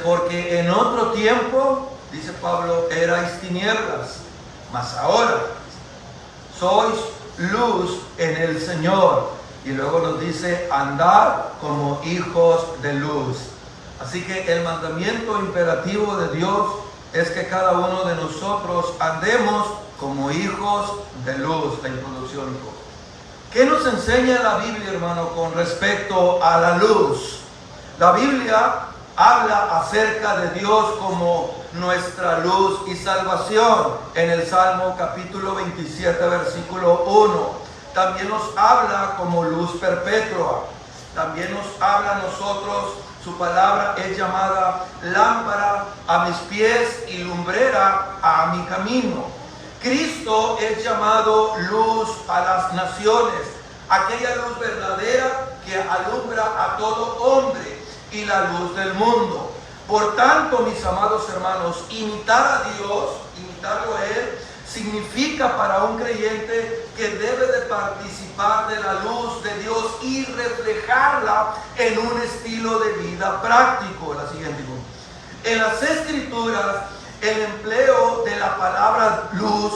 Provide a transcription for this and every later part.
porque en otro tiempo, dice Pablo, erais tinieblas, mas ahora sois luz en el Señor. Y luego nos dice, andar como hijos de luz. Así que el mandamiento imperativo de Dios es que cada uno de nosotros andemos como hijos de luz. La introducción. ¿Qué nos enseña la Biblia, hermano, con respecto a la luz? La Biblia habla acerca de Dios como nuestra luz y salvación en el Salmo capítulo 27, versículo 1. También nos habla como luz perpetua. También nos habla a nosotros, su palabra es llamada lámpara a mis pies y lumbrera a mi camino. Cristo es llamado luz a las naciones, aquella luz verdadera que alumbra a todo hombre y la luz del mundo. Por tanto, mis amados hermanos, imitar a Dios, imitarlo a Él, significa para un creyente que debe de participar de la luz de Dios y reflejarla en un estilo de vida práctico. La siguiente. En las Escrituras, el empleo de la palabra luz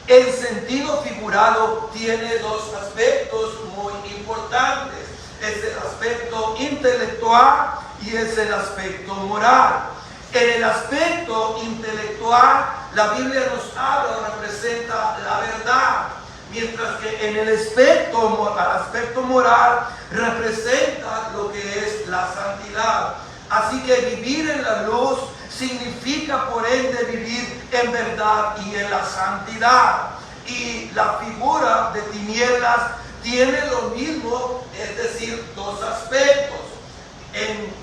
en sentido figurado tiene dos aspectos muy importantes. Es el aspecto intelectual y es el aspecto moral. En el aspecto intelectual, la Biblia nos habla, representa la verdad, mientras que en el aspecto moral representa lo que es la santidad. Así que vivir en la luz significa por ende vivir en verdad y en la santidad. Y la figura de tinieblas tiene lo mismo, es decir, dos aspectos.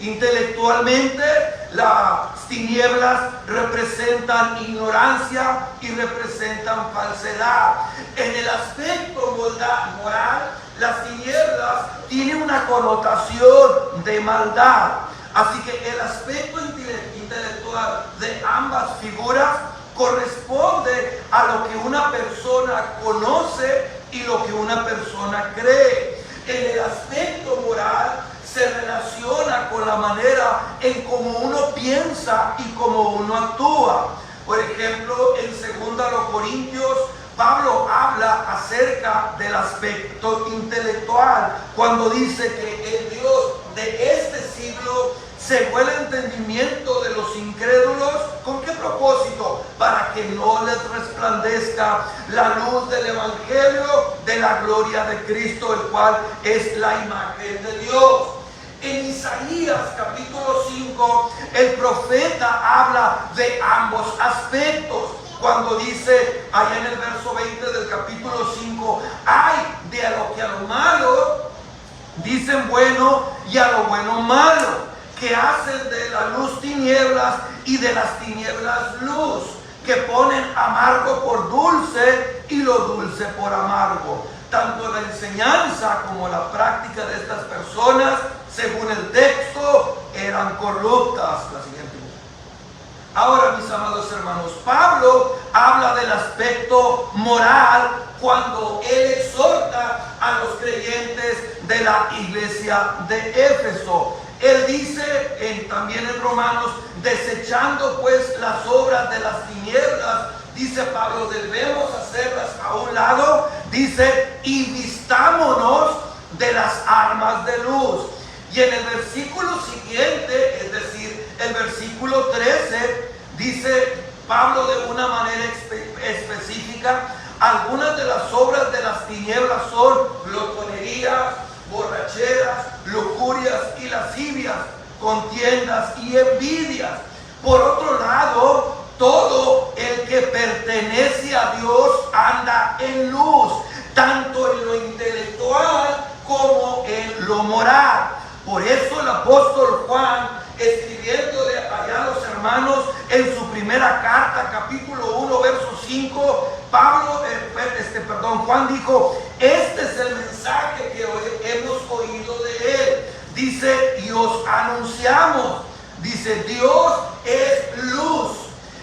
Intelectualmente, las tinieblas representan ignorancia y representan falsedad. En el aspecto moral, las tinieblas tienen una connotación de maldad. Así que el aspecto intelectual de ambas figuras corresponde a lo que una persona conoce y lo que una persona cree. En el aspecto moral se relaciona con la manera en cómo uno piensa y cómo uno actúa. Por ejemplo, en 2 Corintios, Pablo habla acerca del aspecto intelectual cuando dice que el Dios de este siglo cegó el entendimiento de los incrédulos. ¿Con qué propósito? Para que no les resplandezca la luz del Evangelio de la gloria de Cristo, el cual es la imagen de Dios. En Isaías capítulo 5, el profeta habla de ambos aspectos. Cuando dice allá en el verso 20 del capítulo 5, ay de a lo malo dicen bueno y a lo bueno malo, que hacen de la luz tinieblas y de las tinieblas luz, que ponen amargo por dulce y lo dulce por amargo. Tanto la enseñanza como la práctica de estas personas, según el texto, eran corruptas. La siguiente. Ahora, mis amados hermanos, Pablo habla del aspecto moral cuando él exhorta a los creyentes de la iglesia de Éfeso. Él dice también en Romanos, desechando pues las obras de las tinieblas, dice Pablo, debemos hacerlas a un lado, dice, y vistámonos de las armas de luz. Y en el versículo siguiente, es decir, el versículo 13, dice Pablo de una manera específica, algunas de las obras de las tinieblas son glotonerías, borracheras, lujurias y lascivias, contiendas y envidias. Por otro lado, todo el que pertenece a Dios anda en luz, tanto en lo intelectual como en lo moral. Por eso el apóstol Juan, escribiéndole allá a los hermanos en su primera carta, capítulo 1, verso 5, Juan dijo, este es el mensaje que hoy hemos oído de él. Dice, y os anunciamos, dice, Dios es luz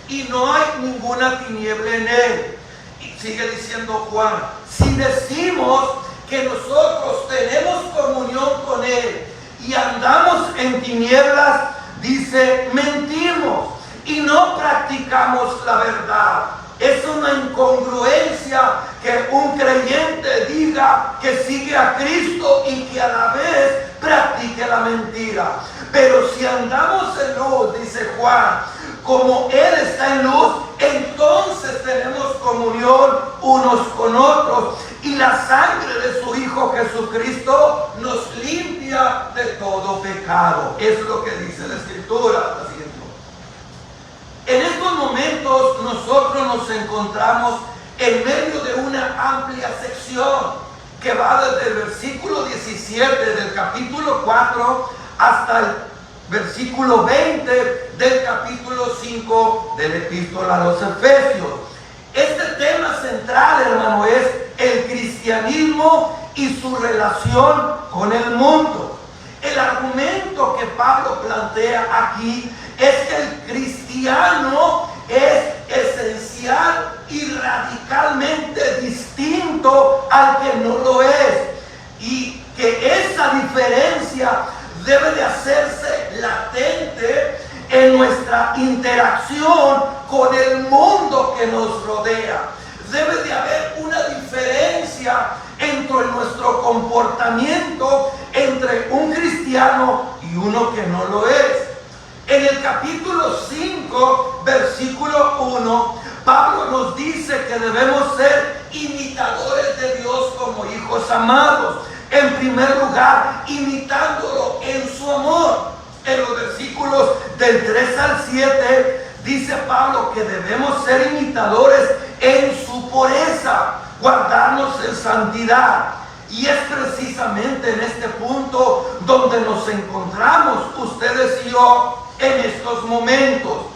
y no hay ninguna tiniebla en él. Y sigue diciendo Juan, si decimos que nosotros tenemos comunión con él y andamos en tinieblas, dice, mentimos y no practicamos la verdad. Es una incongruencia que un creyente diga que sigue a Cristo y que a la vez practique la mentira. Pero si andamos en luz, dice Juan, como Él está en luz, entonces tenemos comunión unos con otros. Y la sangre de su Hijo Jesucristo nos limpia de todo pecado. Es lo que dice la Escritura. En estos momentos nosotros nos encontramos en medio de una amplia sección que va desde el versículo 17 del capítulo 4 hasta el versículo 20 del capítulo 5 de la Epístola a los Efesios. Este tema central, hermano, es el cristianismo y su relación con el mundo. El argumento que Pablo plantea aquí es que el cristiano es esencial y radicalmente distinto al que no lo es, y que esa diferencia debe de hacerse latente en nuestra interacción con el mundo que nos rodea. Debe de haber una diferencia entre nuestro comportamiento entre un cristiano y uno que no lo es. En el capítulo 5, versículo 1, Pablo nos dice que debemos ser imitadores de Dios como hijos amados. En primer lugar, imitándolo en su amor. En los versículos del 3 al 7, dice Pablo que debemos ser imitadores en su pureza, guardarnos en santidad. Y es precisamente en este punto donde nos encontramos ustedes y yo en estos momentos.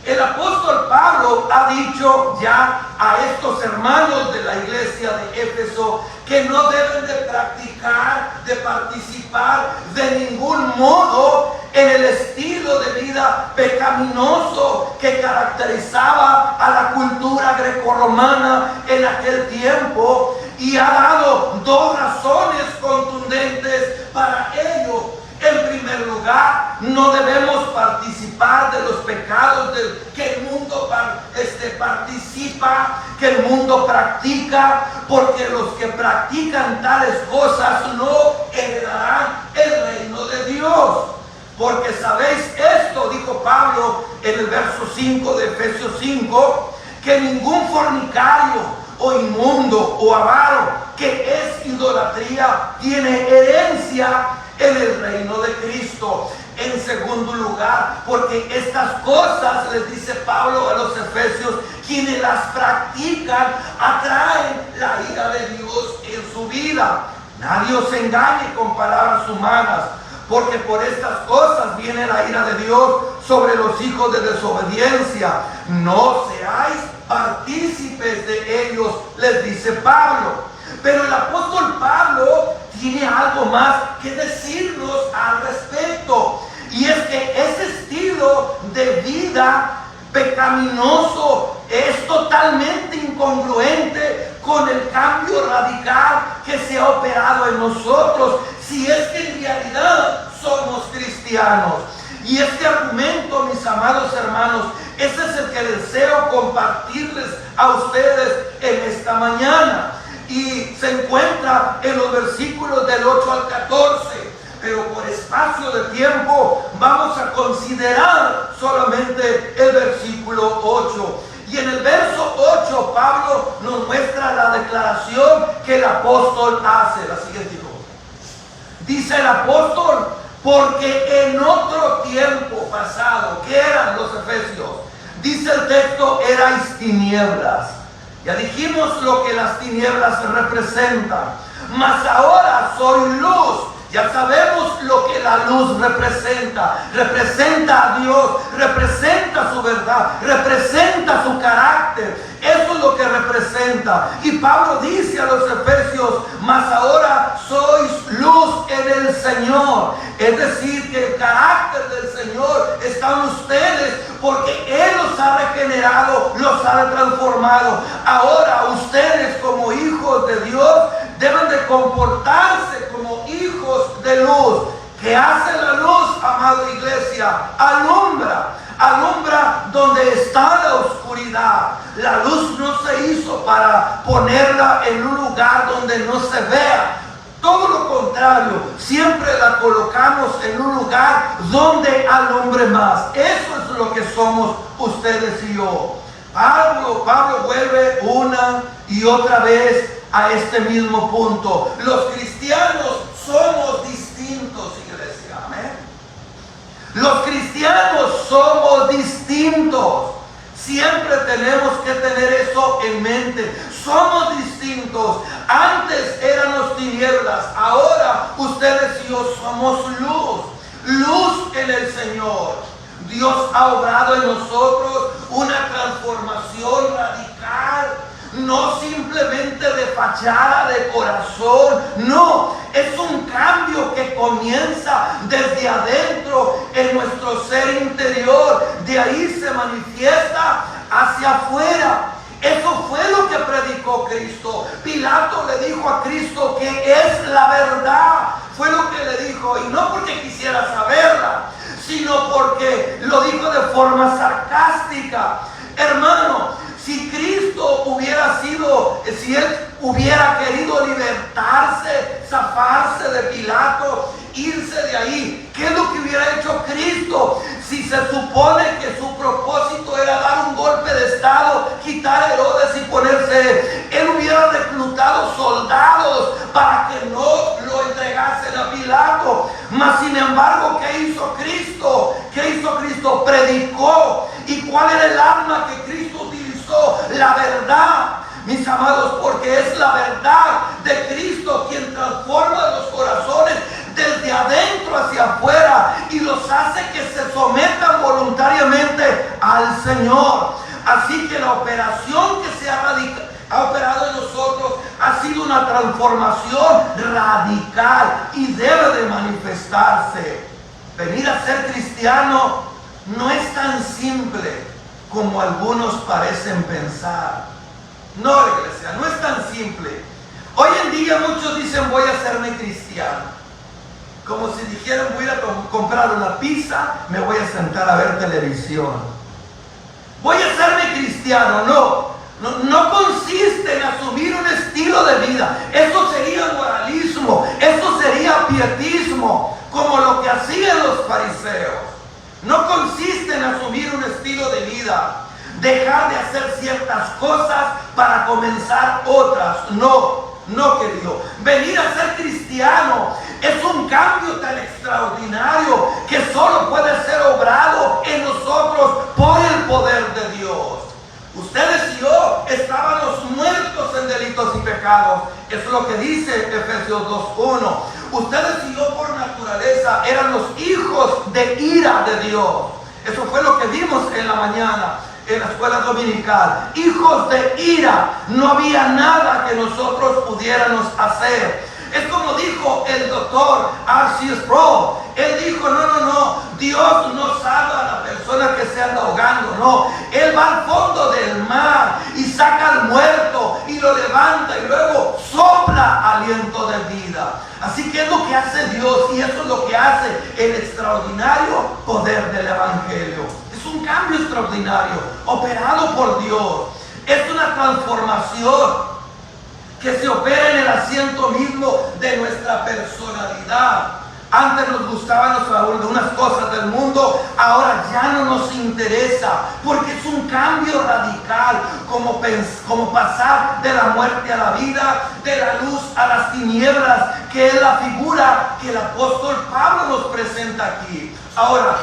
El apóstol Pablo ha dicho ya a estos hermanos de la iglesia de Éfeso que no deben de practicar, de participar de ningún modo en el estilo de vida pecaminoso que caracterizaba a la cultura grecorromana en aquel tiempo, y ha dado dos razones contundentes para ello. En primer lugar, no debemos participar de los pecados que el mundo participa, que el mundo practica, porque los que practican tales cosas no heredarán el reino de Dios. Porque sabéis esto, dijo Pablo en el verso 5 de Efesios 5, que ningún fornicario o inmundo o avaro, que es idolatría, tiene herencia en el reino de Cristo. En segundo lugar, porque estas cosas, les dice Pablo a los efesios, quienes las practican atraen la ira de Dios en su vida. Nadie os engañe con palabras humanas, porque por estas cosas viene la ira de Dios sobre los hijos de desobediencia. No seáis partícipes de ellos, les dice Pablo. Pero el apóstol Pablo tiene algo más que decirnos al respecto, y es que ese estilo de vida pecaminoso es totalmente incongruente con el cambio radical que se ha operado en nosotros, si es que en realidad somos cristianos. Y este argumento, mis amados hermanos, ese es el que deseo compartirles a ustedes en esta mañana. Y se encuentra en los versículos del 8 al 14, pero por espacio de tiempo vamos a considerar solamente el versículo 8. Y en el verso 8 Pablo nos muestra la declaración que el apóstol hace. La siguiente cosa. Dice el apóstol, porque en otro tiempo pasado, ¿qué eran los efesios? Dice el texto, erais tinieblas. Ya dijimos lo que las tinieblas representan, mas ahora soy luz. Ya sabemos lo que la luz representa. Representa a Dios, representa su verdad, representa su carácter. Eso es lo que representa. Y Pablo dice a los efesios, mas ahora sois luz en el Señor. Es decir, que el carácter del Señor está en ustedes, porque Él los ha regenerado, los ha transformado. Ahora ustedes, como hijos de Dios, deben de comportarse como hijos de luz. ¿Qué hace la luz, amada iglesia? alumbra donde está la oscuridad. La luz no se hizo para ponerla en un lugar donde no se vea. Todo lo contrario, siempre la colocamos en un lugar donde alumbre más. Eso es lo que somos ustedes y yo. Pablo vuelve una y otra vez a este mismo punto. Los cristianos somos distintos, iglesia. Amén. Los cristianos somos distintos. Siempre tenemos que tener eso en mente. Somos distintos. Antes éramos tinieblas. Ahora ustedes y yo somos luz. Luz en el Señor. Dios ha obrado en nosotros una transformación radical. No simplemente de fachada, de corazón. No, es un cambio que comienza desde adentro en nuestro ser interior. De ahí se manifiesta hacia afuera. Eso fue lo que predicó Cristo. Pilato le dijo a Cristo que es la verdad. Fue lo que le dijo, y no porque quisiera saberla, sino porque lo dijo de forma sarcástica. Hermano, si Cristo hubiera sido, si Él hubiera querido libertarse, zafarse de Pilato, irse de ahí, ¿qué es lo que hubiera hecho Cristo? Si se supone que su propósito era dar un golpe de estado, quitar a Herodes y ponerse, Él hubiera reclutado soldados para que no lo entregasen a Pilato. Mas sin embargo, ¿qué hizo Cristo? ¿Qué hizo Cristo? Predicó. ¿Y cuál era el arma que Cristo utilizó? La verdad, mis amados, porque es la verdad de Cristo quien transforma los corazones desde adentro hacia afuera y los hace que se sometan voluntariamente al Señor. Así que la operación que se ha operado en nosotros ha sido una transformación radical y debe de manifestarse. Venir a ser cristiano no es tan simple como algunos parecen pensar. No, iglesia, no es tan simple. Hoy en día muchos dicen voy a hacerme cristiano. Como si dijeran voy a ir a comprar una pizza, me voy a sentar a ver televisión. Voy a hacerme cristiano. No consiste en asumir un estilo de vida. Eso sería moralismo, eso sería pietismo, como lo que hacían los fariseos. No consiste en asumir un estilo de vida, dejar de hacer ciertas cosas para comenzar otras. No, querido. Venir a ser cristiano es un cambio tan extraordinario que solo puede ser obrado en nosotros por el poder de Dios. Ustedes y yo estábamos muertos en delitos y pecados. Eso es lo que dice Efesios 2:1. Ustedes y yo por naturaleza eran los hijos de ira de Dios. Eso fue lo que vimos en la mañana en la escuela dominical. Hijos de ira. No había nada que nosotros pudiéramos hacer. Es como dijo el doctor R.C. Sproul. Él dijo, no, Dios no salva a la persona que se anda ahogando, no. Él va al fondo del mar y saca al muerto y lo levanta y luego sopla aliento de vida. Así que es lo que hace Dios y eso es lo que hace el extraordinario poder del Evangelio. Es un cambio extraordinario, operado por Dios. Es una transformación que se opera en el asiento mismo de nuestra personalidad. Antes nos gustaban algunas cosas del mundo, ahora ya no nos interesa, porque es un cambio radical, como pasar de la muerte a la vida, de la luz a las tinieblas, que es la figura que el apóstol Pablo nos presenta aquí. Ahora,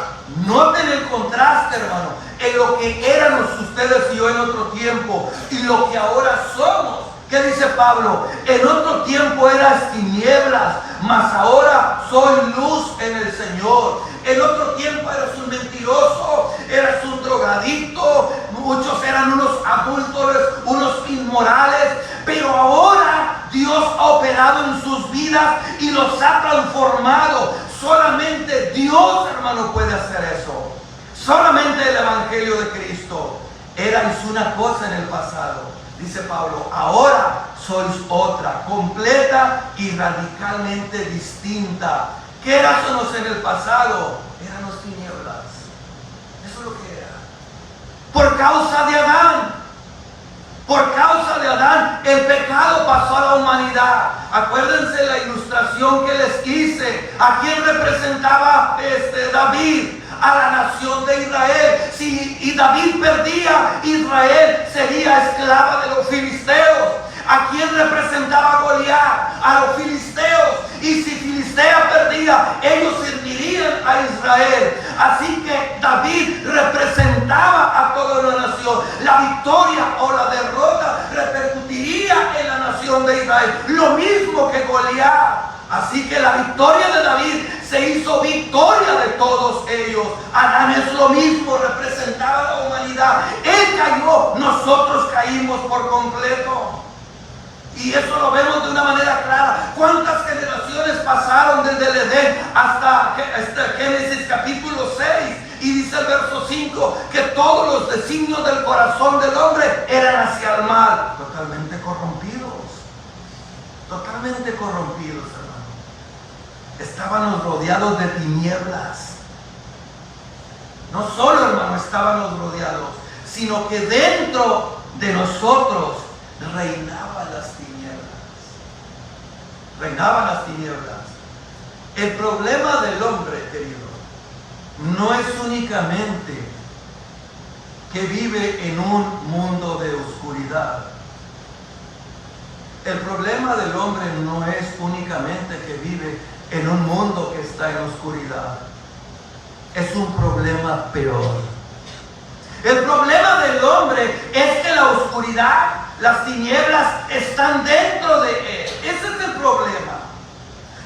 noten el contraste, hermano, en lo que éramos ustedes y yo en otro tiempo y lo que ahora somos. ¿Qué dice Pablo? En otro tiempo eras tinieblas, mas ahora soy luz en el Señor. En otro tiempo eras un mentiroso, eras un drogadicto, muchos eran unos adúlteros, unos inmorales, pero ahora Dios ha operado en sus vidas y los ha transformado. Solamente Dios, hermano, puede hacer eso. Solamente el Evangelio de Cristo. Erais una cosa en el pasado. Dice Pablo, ahora sois otra, completa y radicalmente distinta. ¿Qué éramos en el pasado? Éramos tinieblas. por causa de Adán. Por causa de Adán, el pecado pasó a la humanidad. Acuérdense la ilustración que les hice. ¿A quién representaba David? A la nación de Israel. Si David perdía, Israel sería esclava de los filisteos. ¿A quién representaba Goliat? A los filisteos. Y si Filistea perdía, ellos servirían a Israel. Así que David representaba a toda una nación. La victoria o la derrota repercutiría en la nación de Israel. Lo mismo que Goliat. Así que la victoria de David se hizo victoria de todos ellos. Adán es lo mismo, representaba a la humanidad. Él cayó, nosotros caímos por completo. Y eso lo vemos de una manera clara. ¿Cuántas generaciones pasaron desde el Edén hasta Génesis capítulo 6? Y dice el verso 5 que todos los designios del corazón del hombre eran hacia el mal. Totalmente corrompidos. Totalmente corrompidos, hermano. Estábamos rodeados de tinieblas. No solo, hermano, estábamos rodeados, sino que dentro de nosotros reinaban las tinieblas. Reinaban las tinieblas. El problema del hombre, querido, no es únicamente que vive en un mundo de oscuridad. El problema del hombre no es únicamente que vive en un mundo que está en oscuridad. Es un problema peor. El problema del hombre es que la oscuridad, las tinieblas están dentro de él. Ese es el problema.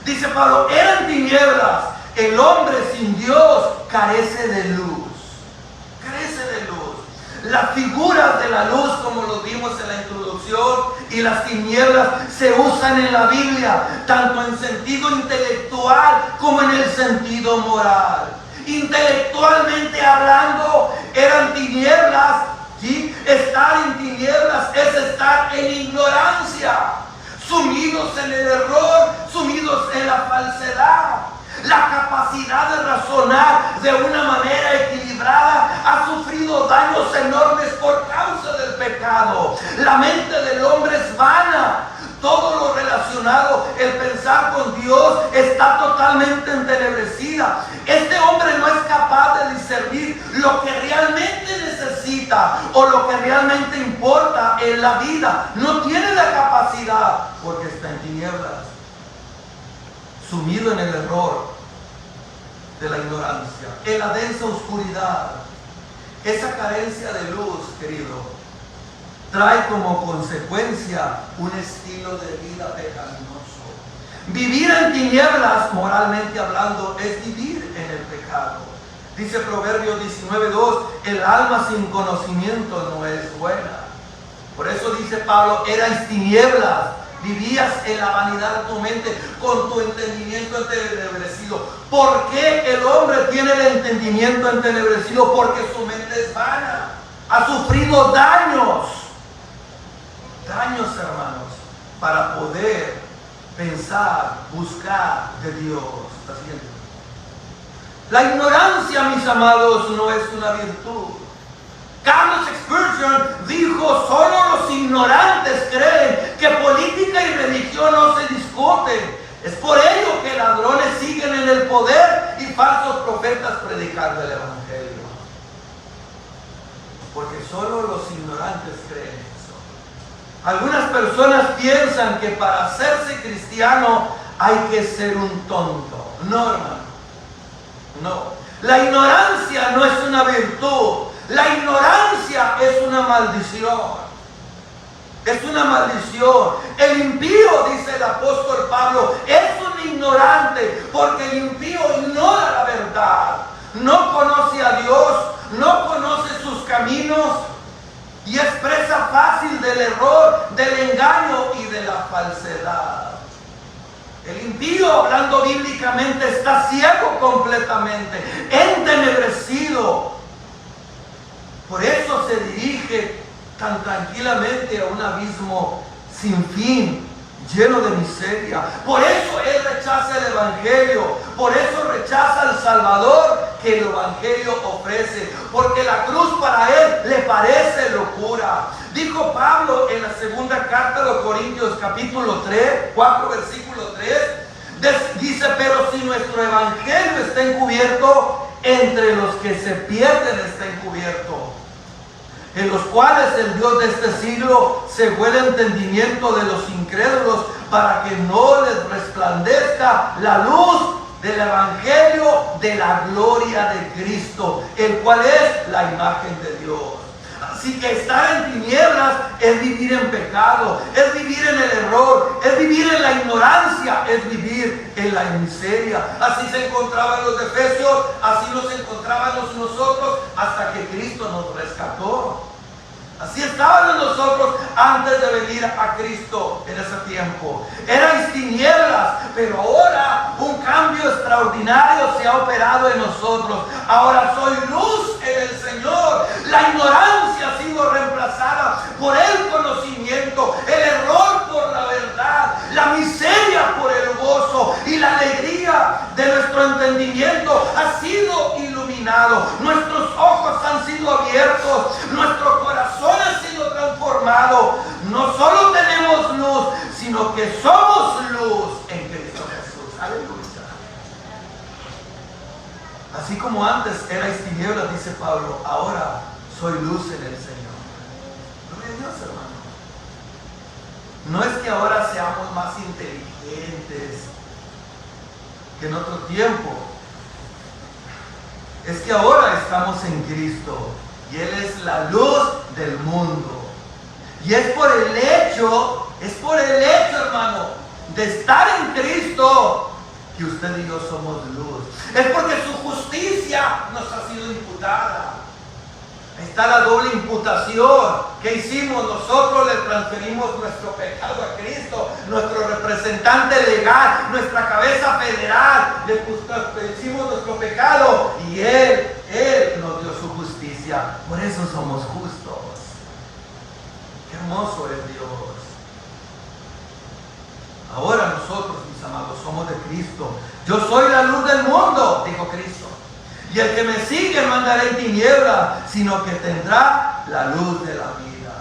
Dice Pablo, eran tinieblas. El hombre sin Dios carece de luz. Carece de luz. Las figuras de la luz, como lo vimos en la introducción, y las tinieblas se usan en la Biblia, tanto en sentido intelectual como en el sentido moral. Intelectualmente hablando, eran tinieblas, ¿sí? Estar en tinieblas es estar en ignorancia, sumidos en el error, sumidos en la falsedad. La capacidad de razonar de una manera equilibrada ha sufrido daños enormes por causa del pecado. La mente del hombre es vana. Todo lo relacionado, el pensar con Dios, está totalmente entenebrecida. Este hombre no es capaz de discernir lo que realmente necesita o lo que realmente importa en la vida. No tiene la capacidad porque está en tinieblas, sumido en el error de la ignorancia, en la densa oscuridad. Esa carencia de luz, querido, trae como consecuencia un estilo de vida pecaminoso. Vivir en tinieblas, moralmente hablando, es vivir en el pecado. Dice Proverbios 19:2, el alma sin conocimiento no es buena. Por eso dice Pablo, eras tinieblas, vivías en la vanidad de tu mente, con tu entendimiento entenebrecido. ¿Por qué el hombre tiene el entendimiento entenebrecido? Porque su mente es vana. Ha sufrido daños, hermanos, para poder pensar, buscar de Dios. La ignorancia, mis amados, no es una virtud. Carlos Spurgeon dijo, solo los ignorantes creen que política y religión no se discuten. Es por ello que ladrones siguen en el poder y falsos profetas predicando el evangelio. Porque solo los ignorantes creen eso. Algunas personas piensan que para hacerse cristiano hay que ser un tonto. No, hermano. No. La ignorancia no es una virtud. La ignorancia es una maldición. Es una maldición. El impío, dice el apóstol Pablo, es un ignorante porque el impío ignora la verdad. No conoce a Dios, no conoce sus caminos y es presa fácil del error, del engaño y de la falsedad. El impío, hablando bíblicamente, está ciego completamente, entenebrecido. Por eso se dirige tan tranquilamente a un abismo sin fin, lleno de miseria. Por eso él rechaza el evangelio, por eso rechaza al Salvador que el Evangelio ofrece, porque la cruz para él le parece locura. Dijo Pablo en la segunda carta de los Corintios, capítulo 4, versículo 3, dice: pero si nuestro Evangelio está encubierto, entre los que se pierden está encubierto, en los cuales el Dios de este siglo cegó el entendimiento de los incrédulos, para que no les resplandezca la luz del Evangelio de la gloria de Cristo, el cual es la imagen de Dios. Así que estar en tinieblas es vivir en pecado, es vivir en el error, es vivir en la ignorancia, es vivir en la miseria. Así se encontraban los de Efesios, así nos encontrábamos nosotros, hasta que Cristo nos rescató. Así estábamos nosotros antes de venir a Cristo en ese tiempo. Eran tinieblas, pero ahora un cambio extraordinario se ha operado en nosotros. Ahora soy luz en el Señor. La ignorancia ha sido reemplazada por el conocimiento, el error por la verdad, la miseria por el gozo, y la alegría de nuestro entendimiento ha sido iluminado. Nuestros ojos han sido abiertos, nuestro corazón ha sido transformado. No solo tenemos luz, sino que somos luz en Cristo Jesús. Aleluya. Así como antes erais tinieblas, dice Pablo, ahora soy luz en el Señor. Gloria a Dios, hermano. No es que ahora seamos más inteligentes que en otro tiempo. Es que ahora estamos en Cristo y Él es la luz del mundo. Y es por el hecho, hermano, de estar en Cristo, que usted y yo somos luz. Es porque su justicia nos ha sido imputada. Está la doble imputación. ¿Qué hicimos? Nosotros le transferimos nuestro pecado a Cristo, nuestro representante legal, nuestra cabeza federal. Le transferimos nuestro pecado y Él nos dio su justicia. Por eso somos justos. Qué hermoso es Dios. Ahora nosotros, mis amados, somos de Cristo. Yo soy la luz del mundo, dijo Cristo. Y el que me sigue no andará en tinieblas, sino que tendrá la luz de la vida.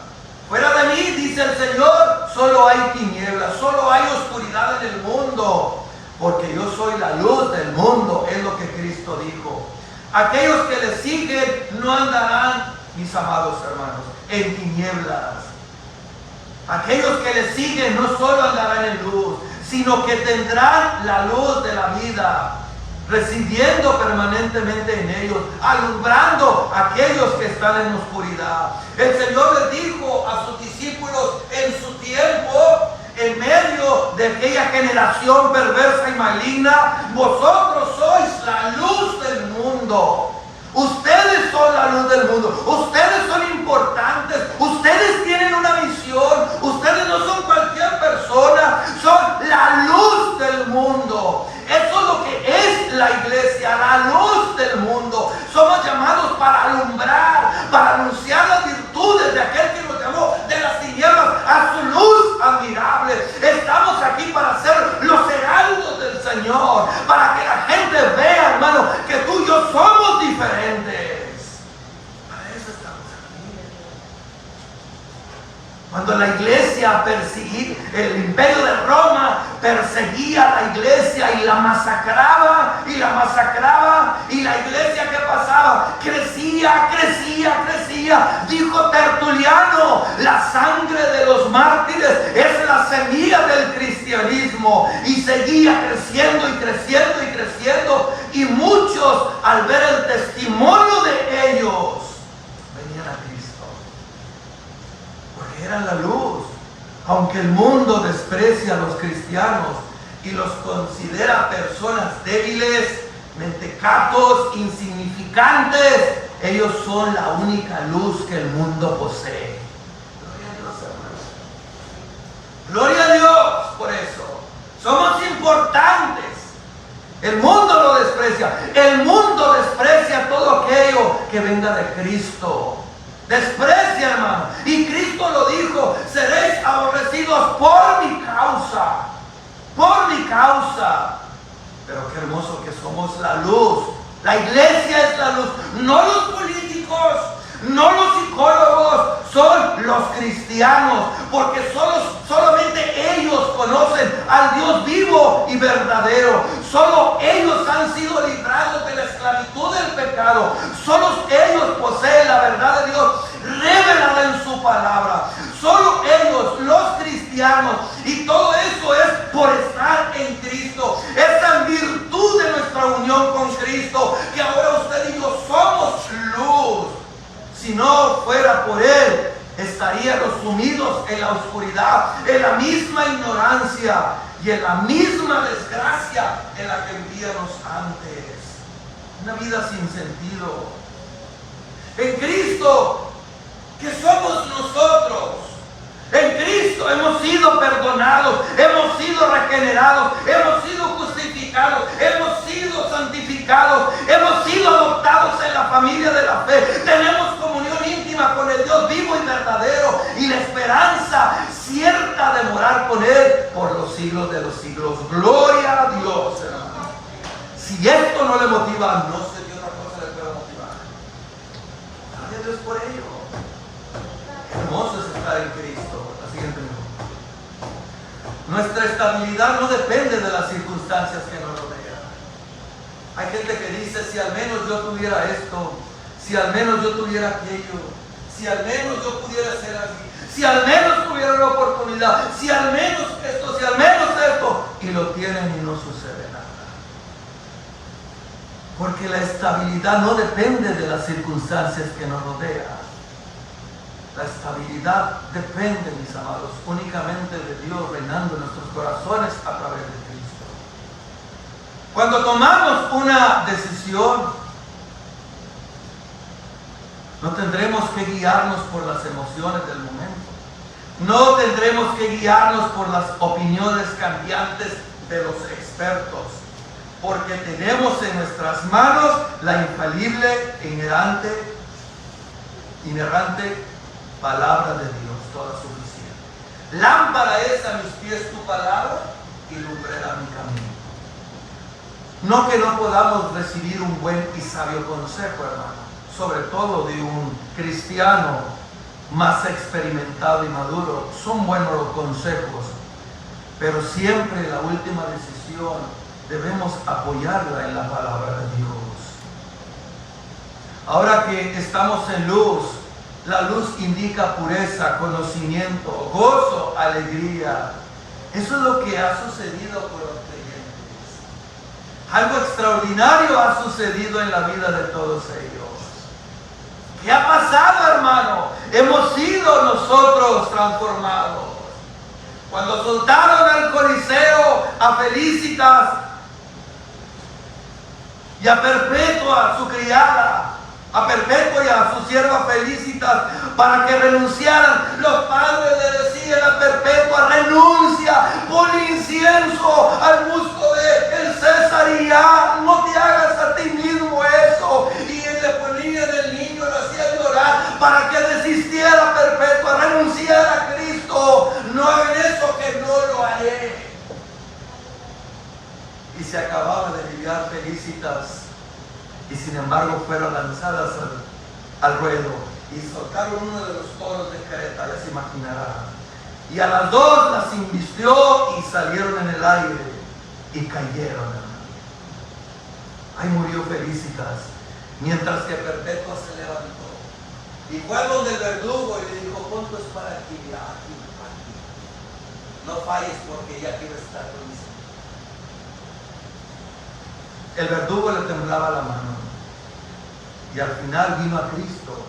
Fuera de mí, dice el Señor, solo hay tinieblas, solo hay oscuridad en el mundo, porque yo soy la luz del mundo, es lo que Cristo dijo. Aquellos que le siguen no andarán, mis amados hermanos, en tinieblas. Aquellos que le siguen no solo andarán en luz, sino que tendrán la luz de la vida, residiendo permanentemente en ellos, alumbrando a aquellos que están en oscuridad. El Señor les dijo a sus discípulos en su tiempo, en medio de aquella generación perversa y maligna: vosotros sois la luz del mundo. Ustedes son la luz del mundo. Ustedes son importantes. Ustedes tienen una misión. Ustedes no son cualquier persona. Son la luz del mundo. Eso es lo que es la iglesia, la luz del mundo. Somos llamados para alumbrar, para anunciar las virtudes de aquel que nos llamó de las tinieblas a su luz admirable. Estamos aquí para ser los heraldos del Señor, para que la gente vea, hermano, que tú y yo somos diferentes. Para eso estamos aquí. Cuando la iglesia perseguía, el imperio de Roma perseguía a la iglesia y la masacraba, y la iglesia, ¿qué pasaba? Crecía. Dijo Tertuliano: la sangre de los mártires es la semilla del cristianismo, y seguía creciendo, y muchos, al ver el testimonio de ellos, venían a Cristo, porque eran la luz. Aunque el mundo desprecia a los cristianos y los considera personas débiles, mentecatos, insignificantes, ellos son la única luz que el mundo posee. Gloria a Dios, hermanos. Gloria a Dios por eso. Somos importantes. El mundo lo desprecia. El mundo desprecia todo aquello que venga de Cristo. Desprecia, hermano. Y Cristo lo dijo: seréis aborrecidos por mi causa. Por mi causa. Pero qué hermoso que somos la luz La iglesia es la luz, no los políticos, no los psicólogos, son los cristianos, porque solamente ellos conocen al Dios vivo y verdadero. Solo ellos han sido librados de la esclavitud del pecado. Solo ellos poseen la verdad de Dios revelada en su palabra. Solo ellos, los cristianos, y todo eso es por estar en Cristo. Esa virtud de nuestra unión con Cristo, que ahora usted y yo somos luz. Si no fuera por Él, estaríamos sumidos en la oscuridad, en la misma ignorancia y en la misma desgracia en la que vivíamos antes. Una vida sin sentido. En Cristo, que somos nosotros. En Cristo hemos sido perdonados, hemos sido regenerados, hemos sido justificados, hemos sido santificados, hemos sido adoptados en la familia de la fe. Tenemos comunión íntima con el Dios vivo y verdadero y la esperanza cierta de morar con Él por los siglos de los siglos. Gloria a Dios, hermano. Si esto no le motiva, no sé qué otra cosa le pueda motivar. Gloria a Dios por ello. Hermoso es estar en Cristo. La siguiente pregunta. Nuestra estabilidad no depende de las circunstancias que nos rodean. Hay gente que dice, si al menos yo tuviera esto, si al menos yo tuviera aquello, si al menos yo pudiera ser así, si al menos tuviera la oportunidad, si al menos esto, si al menos esto, y lo tienen y no sucede nada. Porque la estabilidad no depende de las circunstancias que nos rodean. La estabilidad depende, mis amados, únicamente de Dios reinando en nuestros corazones a través de Cristo. Cuando tomamos una decisión, no tendremos que guiarnos por las emociones del momento. No tendremos que guiarnos por las opiniones cambiantes de los expertos, porque tenemos en nuestras manos la infalible, inerrante palabra de Dios, toda suficiente. Lámpara es a mis pies tu palabra y lumbrera mi camino. No que no podamos recibir un buen y sabio consejo, hermano, sobre todo de un cristiano más experimentado y maduro. Son buenos los consejos, pero siempre la última decisión debemos apoyarla en la palabra de Dios. Ahora que estamos en luz, la luz indica pureza, conocimiento, gozo, alegría. Eso es lo que ha sucedido con los creyentes. Algo extraordinario ha sucedido en la vida de todos ellos. ¿Qué ha pasado, hermano? Hemos sido nosotros transformados. Cuando soltaron al Coliseo a Felicitas y a Perpetua, su criada, a Perpetua y a su sierva Felicitas, para que renunciaran, los padres le decían a Perpetua: renuncia, pon incienso al busto de el César y ya, no te hagas a ti mismo eso. Y él le ponía del niño, lo hacía llorar para que desistiera Perpetua, renunciara a Cristo. No hagan eso, que no lo haré. Y se acababa de aliviar Felicitas, y sin embargo fueron lanzadas al ruedo y soltaron uno de los toros de Creta, ya se imaginarán. Y a las dos las invistió y salieron en el aire y cayeron. Ahí murió Felicitas, mientras que Perpetua se levantó y fue a donde el verdugo y le dijo: pon tu espada aquí, aquí. No falles, porque ya quiero estar con mis hijos. El verdugo le temblaba la mano y al final vino a Cristo.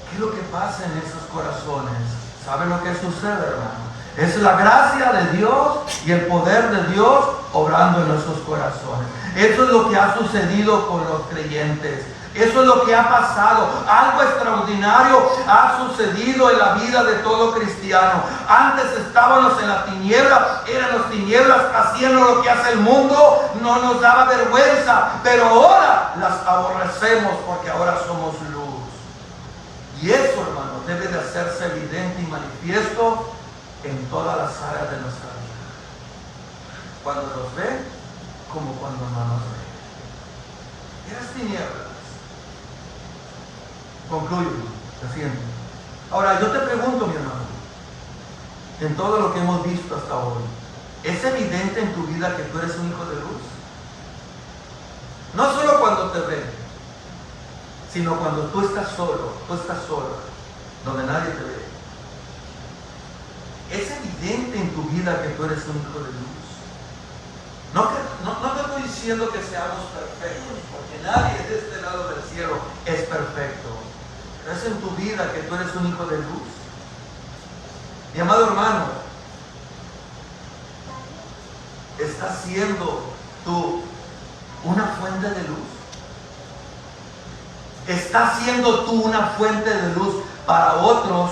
¿Qué es lo que pasa en esos corazones? ¿Saben lo que sucede, hermano? Es la gracia de Dios y el poder de Dios obrando en nuestros corazones. Eso es lo que ha sucedido con los creyentes. Eso es lo que ha pasado. Algo extraordinario ha sucedido en la vida de todo cristiano. Antes estábamos en la tiniebla, éramos tinieblas haciendo lo que hace el mundo, no nos daba vergüenza, pero ahora las aborrecemos porque ahora somos luz. Y eso, hermano, debe de hacerse evidente y manifiesto en todas las áreas de nuestra vida. Cuando nos ve, como cuando no nos ve. Eres tinieblas. Concluyo, se siente. Ahora, yo te pregunto, mi hermano, en todo lo que hemos visto hasta hoy, ¿es evidente en tu vida que tú eres un hijo de luz? No solo cuando te ven, sino cuando tú estás solo, tú estás sola, donde nadie te ve. ¿Es evidente en tu vida que tú eres un hijo de luz? No te estoy diciendo que seamos perfectos, porque nadie de este lado del cielo es perfecto. Pero es en tu vida que tú eres un hijo de luz. Mi amado hermano, ¿estás siendo tú una fuente de luz? ¿Estás siendo tú una fuente de luz para otros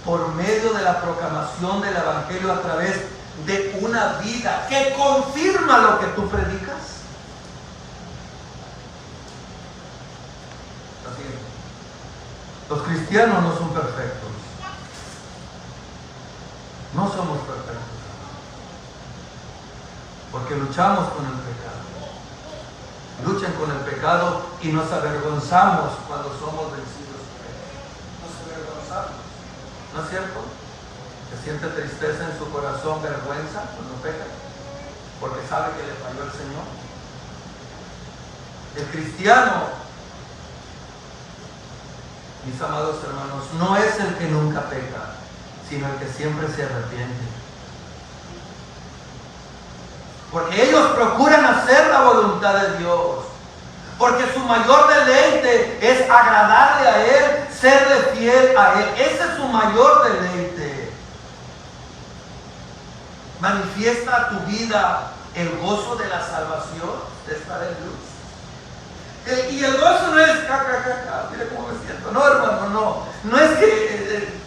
por medio de la proclamación del Evangelio a través de una vida que confirma lo que tú predicas? Así es. Los cristianos no son perfectos. No somos perfectos. Porque luchamos con el pecado. Luchan con el pecado y nos avergonzamos cuando somos vencidos por él. Nos avergonzamos. ¿No es cierto? Se siente tristeza en su corazón, vergüenza cuando peca, porque sabe que le falló el Señor. El cristiano, mis amados hermanos, no es el que nunca peca, sino el que siempre se arrepiente. Porque ellos procuran hacer la voluntad de Dios. Porque su mayor deleite es agradarle a Él, serle fiel a Él. Ese es su mayor deleite. Manifiesta a tu vida el gozo de la salvación, de estar en luz. Y el gozo no es mire cómo me siento. No, hermano, no. No es que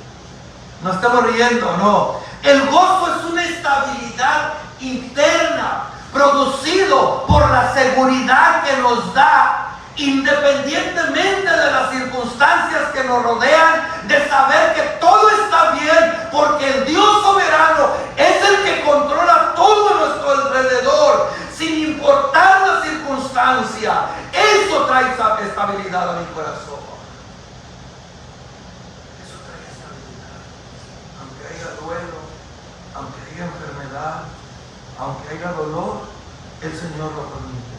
nos estamos riendo, no. El gozo es una estabilidad interna, producido por la seguridad que nos da, independientemente de las circunstancias que nos rodean, de saber que todo está bien, porque el Dios soberano es el que controla todo a nuestro alrededor, sin importar la circunstancia. Eso trae estabilidad a mi corazón. Eso trae estabilidad. Aunque haya duelo, aunque haya enfermedad, aunque haya dolor, el Señor lo permite.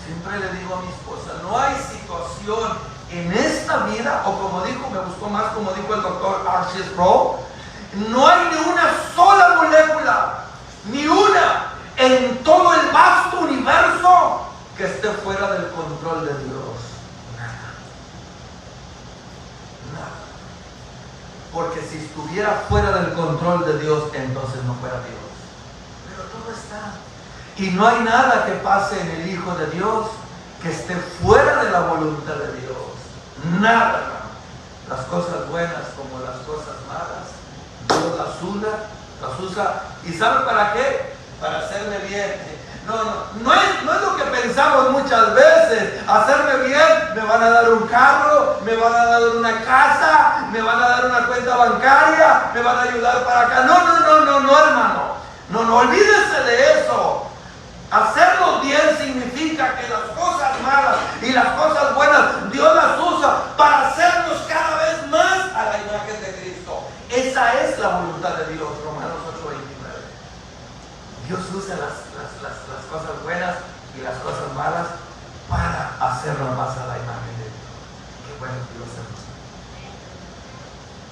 Siempre le digo a mi esposa, no hay situación en esta vida, o como dijo, me gustó más como dijo el doctor Archie Sproul, no hay ni una sola molécula, ni una, en todo el vasto universo que esté fuera del control de Dios. Nada. Nada. Porque si estuviera fuera del control de Dios, entonces no fuera Dios. Todo está. Y no hay nada que pase en el Hijo de Dios que esté fuera de la voluntad de Dios. Nada. Las cosas buenas como las cosas malas, Dios las usa. ¿Y sabe para qué? Para hacerme bien. No es lo que pensamos muchas veces. Hacerme bien, me van a dar un carro, me van a dar una casa, me van a dar una cuenta bancaria, me van a ayudar para acá. No, hermano. No, olvídese de eso. Hacerlo bien significa que las cosas malas y las cosas buenas, Dios las usa para hacernos cada vez más a la imagen de Cristo. Esa es la voluntad de Dios, Romanos 8:29. Dios usa las cosas buenas y las cosas malas para hacernos más a la imagen de Dios. Qué bueno Dios, hermano.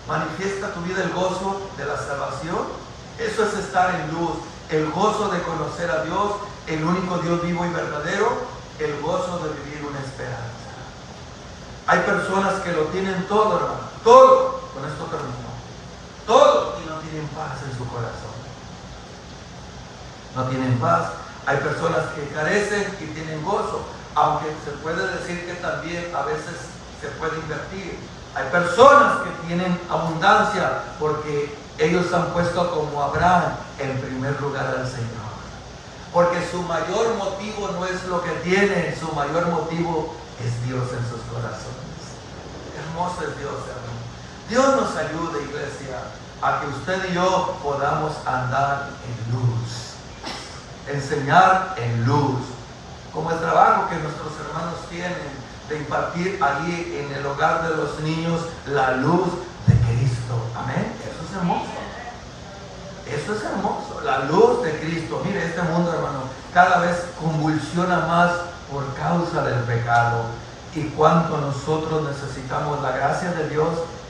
Manifiesta tu vida el gozo de la salvación. Eso es estar en luz, el gozo de conocer a Dios, el único Dios vivo y verdadero, el gozo de vivir una esperanza. Hay personas que lo tienen todo, hermano, todo, con esto termino, todo, y no tienen paz en su corazón. No tienen paz. Hay personas que carecen y tienen gozo, aunque se puede decir que también a veces se puede invertir. Hay personas que tienen abundancia porque ellos han puesto como Abraham en primer lugar al Señor. Porque su mayor motivo no es lo que tienen, su mayor motivo es Dios en sus corazones. Hermoso es Dios, hermano. Dios nos ayude, iglesia, a que usted y yo podamos andar en luz. Enseñar en luz, como el trabajo que nuestros hermanos tienen de impartir allí en el hogar de los niños la luz de Cristo. Amén. Eso es hermoso. Eso es hermoso, la luz de Cristo. Mire, este mundo, hermano, cada vez convulsiona más por causa del pecado. Y cuánto nosotros necesitamos la gracia de Dios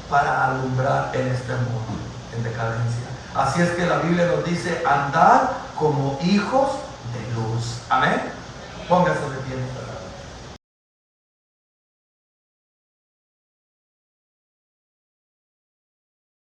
para alumbrar en este mundo en decadencia. Así es que la Biblia nos dice andar como hijos de luz. Amén. Póngase de pie.